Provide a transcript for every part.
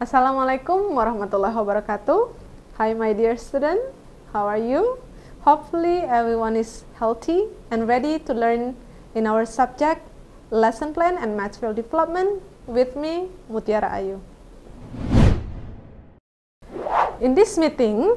Assalamualaikum warahmatullahi wabarakatuh. Hi my dear student, how are you? Hopefully everyone is healthy and ready to learn in our subject, lesson plan and material development with me, Mutiara Ayu. In this meeting,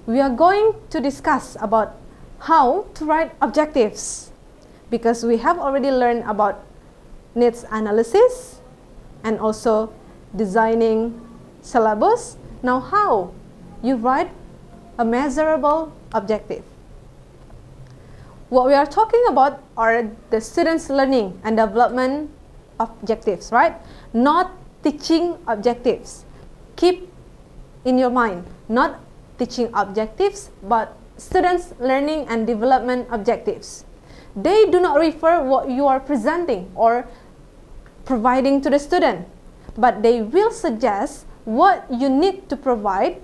we are going to discuss about how to write objectives, because we have already learned about needs analysis and also designing syllabus. Now how you write a measurable objective? What we are talking about are the students' learning and development objectives, right? Not teaching objectives. Keep in your mind, not teaching objectives, but students' learning and development objectives. They do not refer what you are presenting or providing to the student, but they will suggest what you need to provide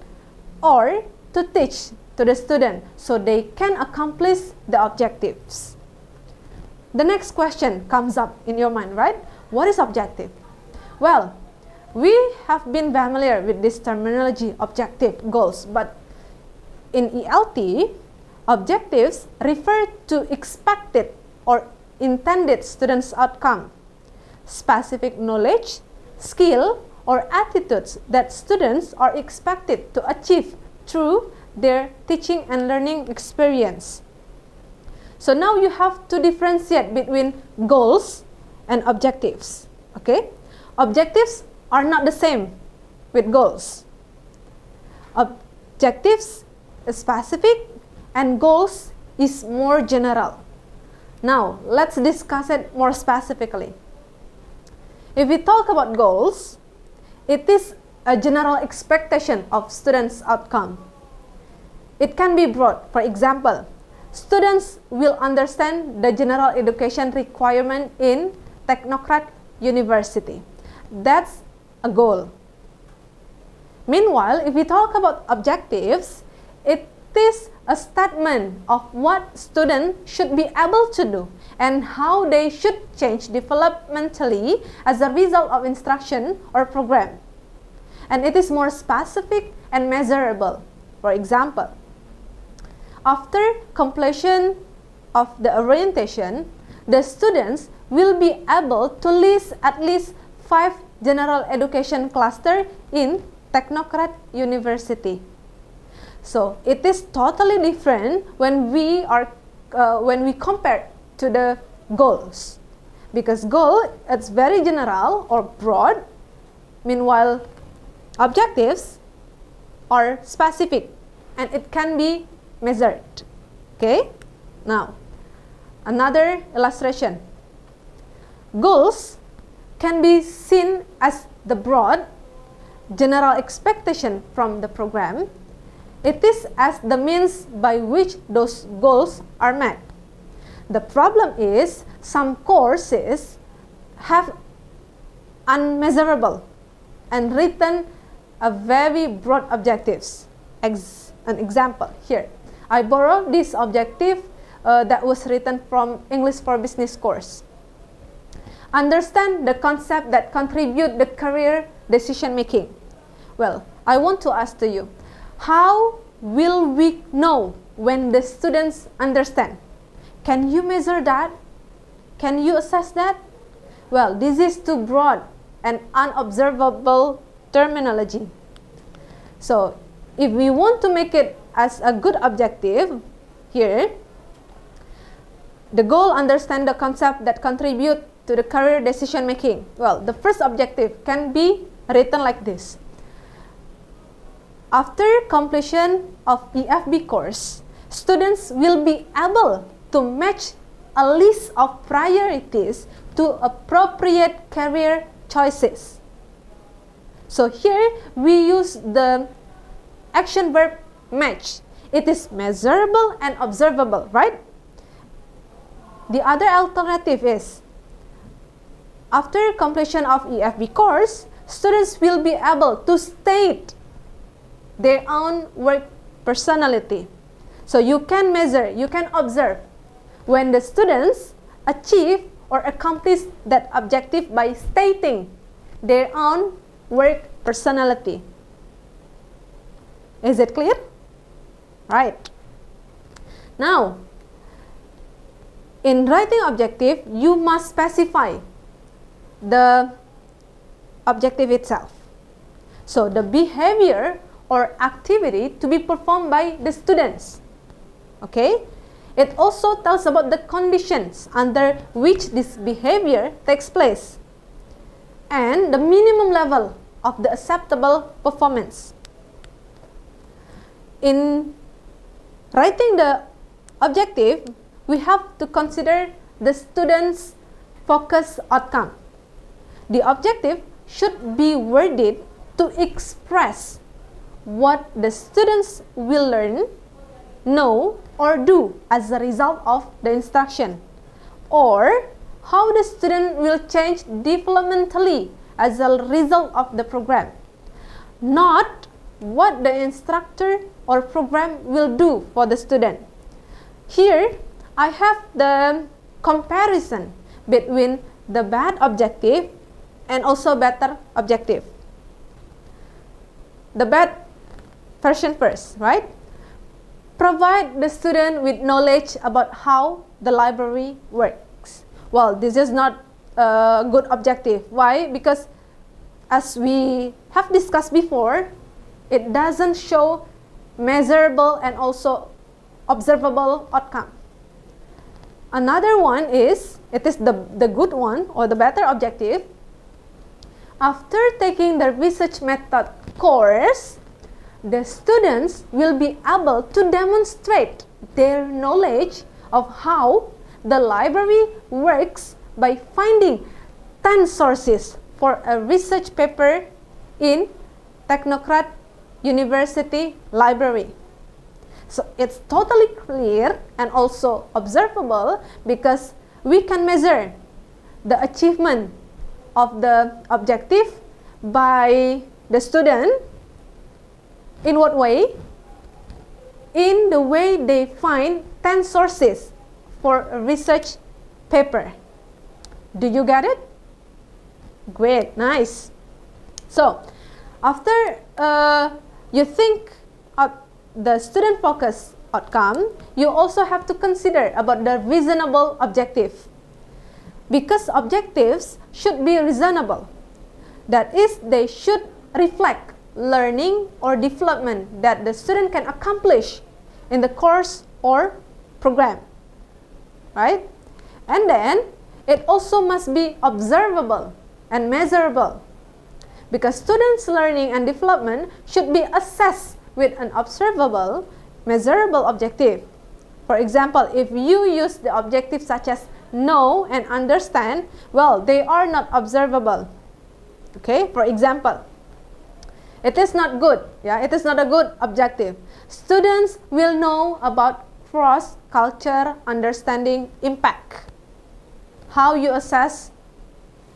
or to teach to the student so they can accomplish the objectives. The next question comes up in your mind, right? What is objective? Well, we have been familiar with this terminology, objective, goals, but in ELT, objectives refer to expected or intended students' outcome, specific knowledge, skill, or attitudes that students are expected to achieve through their teaching and learning experience. So now you have to differentiate between goals and objectives. Okay? Objectives are not the same with goals. Objectives is specific and goals is more general. Now, let's discuss it more specifically. If we talk about goals, it is a general expectation of students' outcome. It can be broad. For example, students will understand the general education requirement in Teknokrat University. That's a goal. Meanwhile, if we talk about objectives, it is a statement of what students should be able to do and how they should change developmentally as a result of instruction or program. And it is more specific and measurable. For example, after completion of the orientation, the students will be able to list at least 5 general education clusters in Teknokrat University. So it is totally different when we compare to the goals, because goal it's very general or broad, meanwhile objectives are specific and it can be measured. Okay, now another illustration. Goals can be seen as the broad general expectation from the program. It is as the means by which those goals are met. The problem is some courses have unmeasurable and written a very broad objectives. An example here. I borrowed this objective that was written from English for Business course. Understand the concept that contribute the career decision making. Well, I want to ask to you, how will we know when the students understand? Can you measure that? Can you assess that? Well, this is too broad and unobservable terminology. So, if we want to make it as a good objective, here, the goal understand the concept that contribute to the career decision making. Well, the first objective can be written like this. After completion of EFB course, students will be able to match a list of priorities to appropriate career choices. So here we use the action verb match. It is measurable and observable, right? The other alternative is, after completion of EFB course, students will be able to state their own work personality. So you can measure, you can observe when the students achieve or accomplish that objective by stating their own work personality. Is it clear? Right. Now, in writing objective, you must specify the objective itself. So, the behavior or activity to be performed by the students. Okay? It also tells about the conditions under which this behavior takes place and the minimum level of the acceptable performance. In writing the objective, we have to consider the student's focus outcome. The objective should be worded to express what the students will learn, know, or do as a result of the instruction, or how the student will change developmentally as a result of the program, not what the instructor or program will do for the student. Here, I have the comparison between the bad objective and also better objective. The bad version first, right? Provide the student with knowledge about how the library works. Well, this is not a good objective. Why? Because as we have discussed before, it doesn't show measurable and also observable outcome. Another one is, it is the good one or the better objective. After taking the research method course, the students will be able to demonstrate their knowledge of how the library works by finding 10 sources for a research paper in Teknokrat University Library. So it's totally clear and also observable because we can measure the achievement of the objective by the student. In what way? In the way they find 10 sources for a research paper. Do you get it? Great, nice. So, after you think of the student focus outcome, you also have to consider about the reasonable objective. Because objectives should be reasonable. That is, they should reflect learning or development that the student can accomplish in the course or program, right? And then it also must be observable and measurable, because students' learning and development should be assessed with an observable, measurable objective. For example, if you use the objectives such as know and understand, well, they are not observable. Okay, for example, it is not good. Yeah, it is not a good objective. Students will know about cross-culture understanding impact. How you assess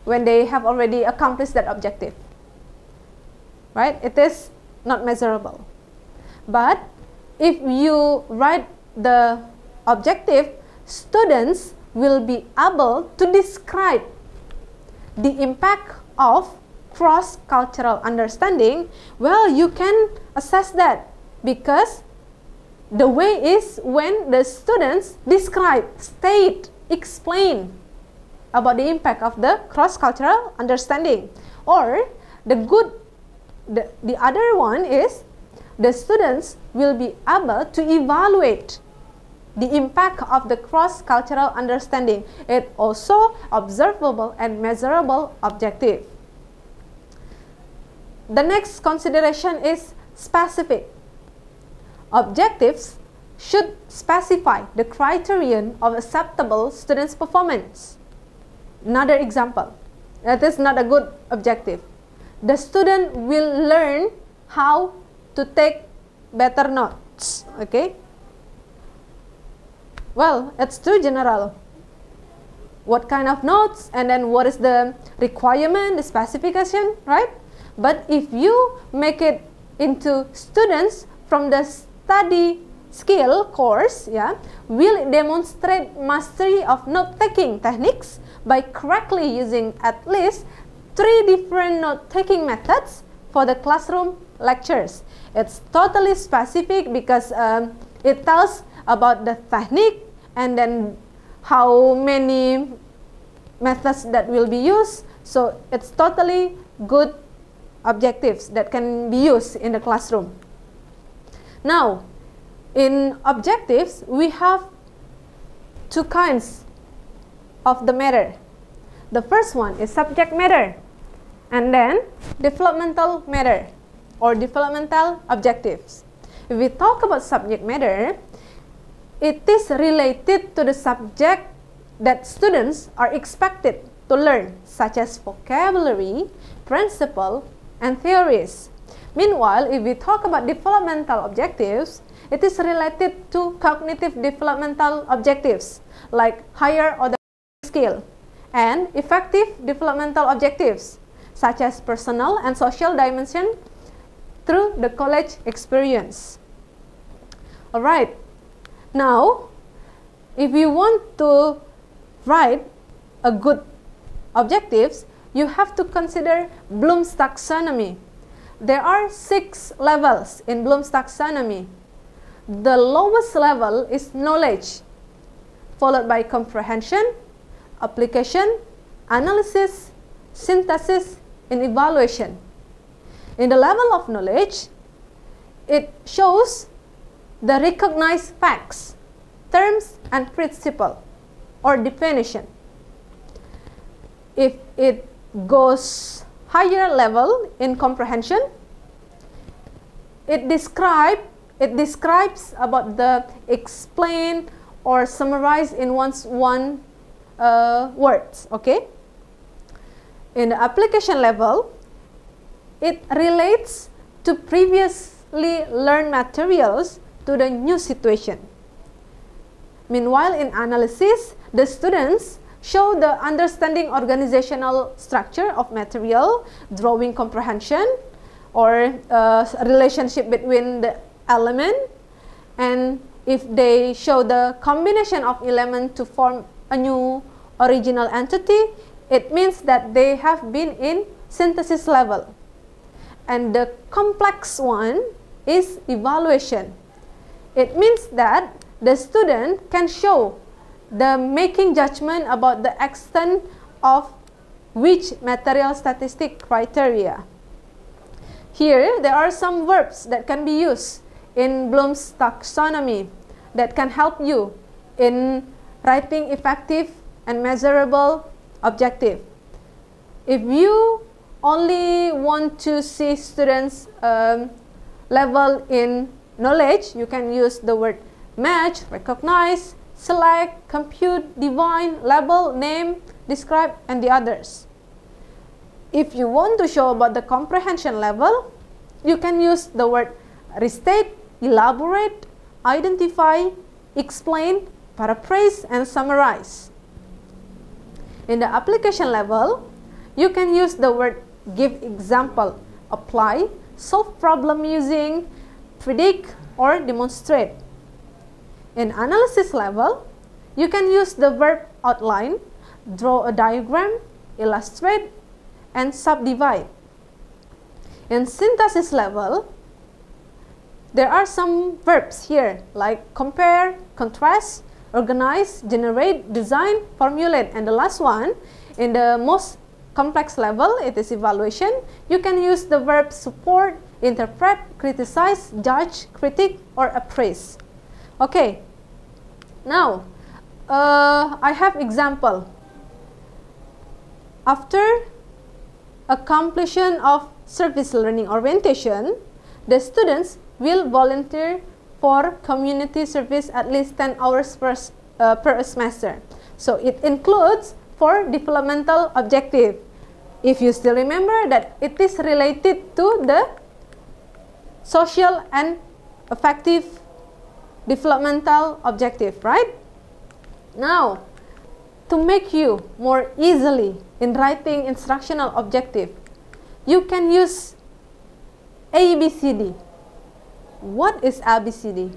when they have already accomplished that objective. Right? It is not measurable. But if you write the objective, students will be able to describe the impact of cross-cultural understanding. Well, you can assess that because the way is when the students describe, state, explain about the impact of the cross-cultural understanding. Or the other one is the students will be able to evaluate the impact of the cross-cultural understanding. It also observable and measurable objective. The next consideration is specific. Objectives should specify the criterion of acceptable students' performance. Another example, that is not a good objective. The student will learn how to take better notes. Okay? Well, it's too general. What kind of notes, and then what is the requirement, the specification, right? But if you make it into students from the study skill course, yeah, will demonstrate mastery of note-taking techniques by correctly using at least 3 different note-taking methods for the classroom lectures. It's totally specific because it tells about the technique and then how many methods that will be used. So it's totally good objectives that can be used in the classroom. Now, in objectives, we have two kinds of the matter. The first one is subject matter, and then developmental matter or developmental objectives. If we talk about subject matter, it is related to the subject that students are expected to learn, such as vocabulary, principle, and theories. Meanwhile, if we talk about developmental objectives, it is related to cognitive developmental objectives like higher order skill and effective developmental objectives such as personal and social dimension through the college experience. Alright, now if you want to write a good objectives, you have to consider Bloom's taxonomy. There are 6 levels in Bloom's taxonomy. The lowest level is knowledge, followed by comprehension, application, analysis, synthesis, and evaluation. In the level of knowledge, it shows the recognized facts, terms, and principle or definition. If it goes higher level in comprehension, it describes about the explain or summarize in one words. Okay. In the application level, it relates to previously learned materials to the new situation. Meanwhile, in analysis, the students show the understanding organizational structure of material, drawing comprehension, or relationship between the element, and if they show the combination of elements to form a new original entity, it means that they have been in synthesis level. And the complex one is evaluation. It means that the student can show the making judgment about the extent of which material statistic criteria. Here, there are some verbs that can be used in Bloom's taxonomy that can help you in writing effective and measurable objective. If you only want to see students' level in knowledge, you can use the word match, recognize, select, compute, define, label, name, describe, and the others. If you want to show about the comprehension level, you can use the word restate, elaborate, identify, explain, paraphrase, and summarize. In the application level, you can use the word give example, apply, solve problem using, predict, or demonstrate. In analysis level, you can use the verb outline, draw a diagram, illustrate, and subdivide. In synthesis level, there are some verbs here like compare, contrast, organize, generate, design, formulate, and the last one, in the most complex level, it is evaluation. You can use the verb support, interpret, criticize, judge, critique, or appraise. Okay, now I have example. After a completion of service learning orientation, the students will volunteer for community service at least 10 hours per semester. So it includes for developmental objective. If you still remember that it is related to the social and effective developmental objective, right? Now, to make you more easily in writing instructional objective, you can use ABCD. What is ABCD?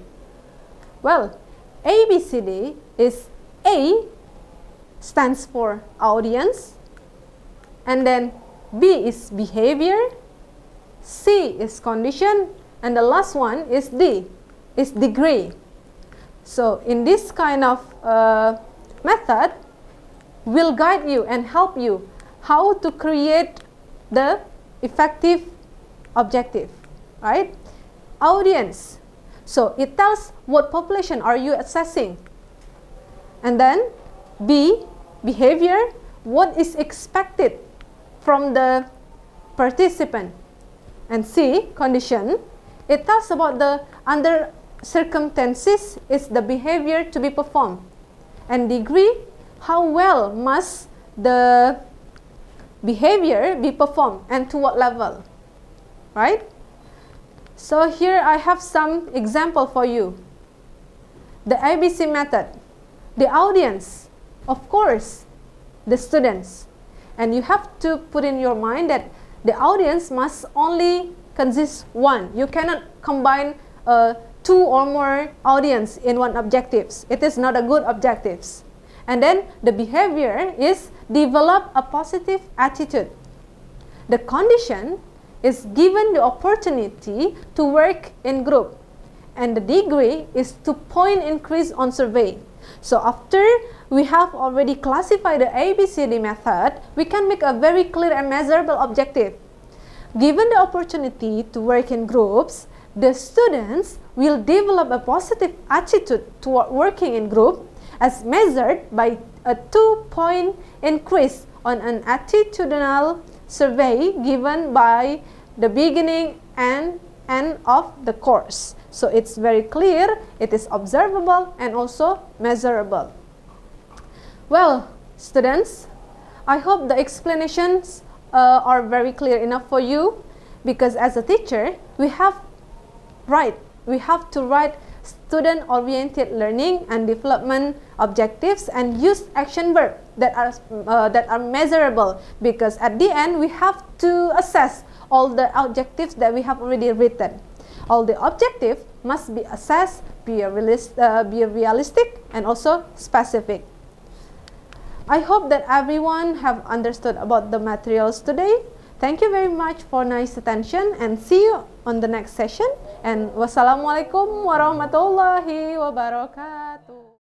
Well, ABCD is A stands for audience, and then B is behavior, C is condition, and the last one is D, is degree. So in this kind of method, will guide you and help you how to create the effective objective, right? Audience. So it tells what population are you assessing. And then B, behavior, what is expected from the participant. And C, condition, it tells about the under circumstances is the behavior to be performed. And degree, how well must the behavior be performed and to what level, right? So here I have some example for you. The ABC method, the audience, of course, the students. And you have to put in your mind that the audience must only consist one. You cannot combine two or more audience in one objectives. It is not a good objectives. And then the behavior is develop a positive attitude. The condition is given the opportunity to work in group. And the degree is to point increase on survey. So after we have already classified the ABCD method, we can make a very clear and measurable objective. Given the opportunity to work in groups, the students will develop a positive attitude toward working in group as measured by a 2-point increase on an attitudinal survey given by the beginning and end of the course. So it's very clear, it is observable and also measurable. Well, students, I hope the explanations are very clear enough for you, because as a teacher, we have to write student-oriented learning and development objectives and use action verbs that are measurable, because at the end we have to assess all the objectives that we have already written. All the objectives must be assessed, be realistic and also specific. I hope that everyone have understood about the materials today. Thank you very much for nice attention, and see you on the next session. And wassalamualaikum warahmatullahi wabarakatuh.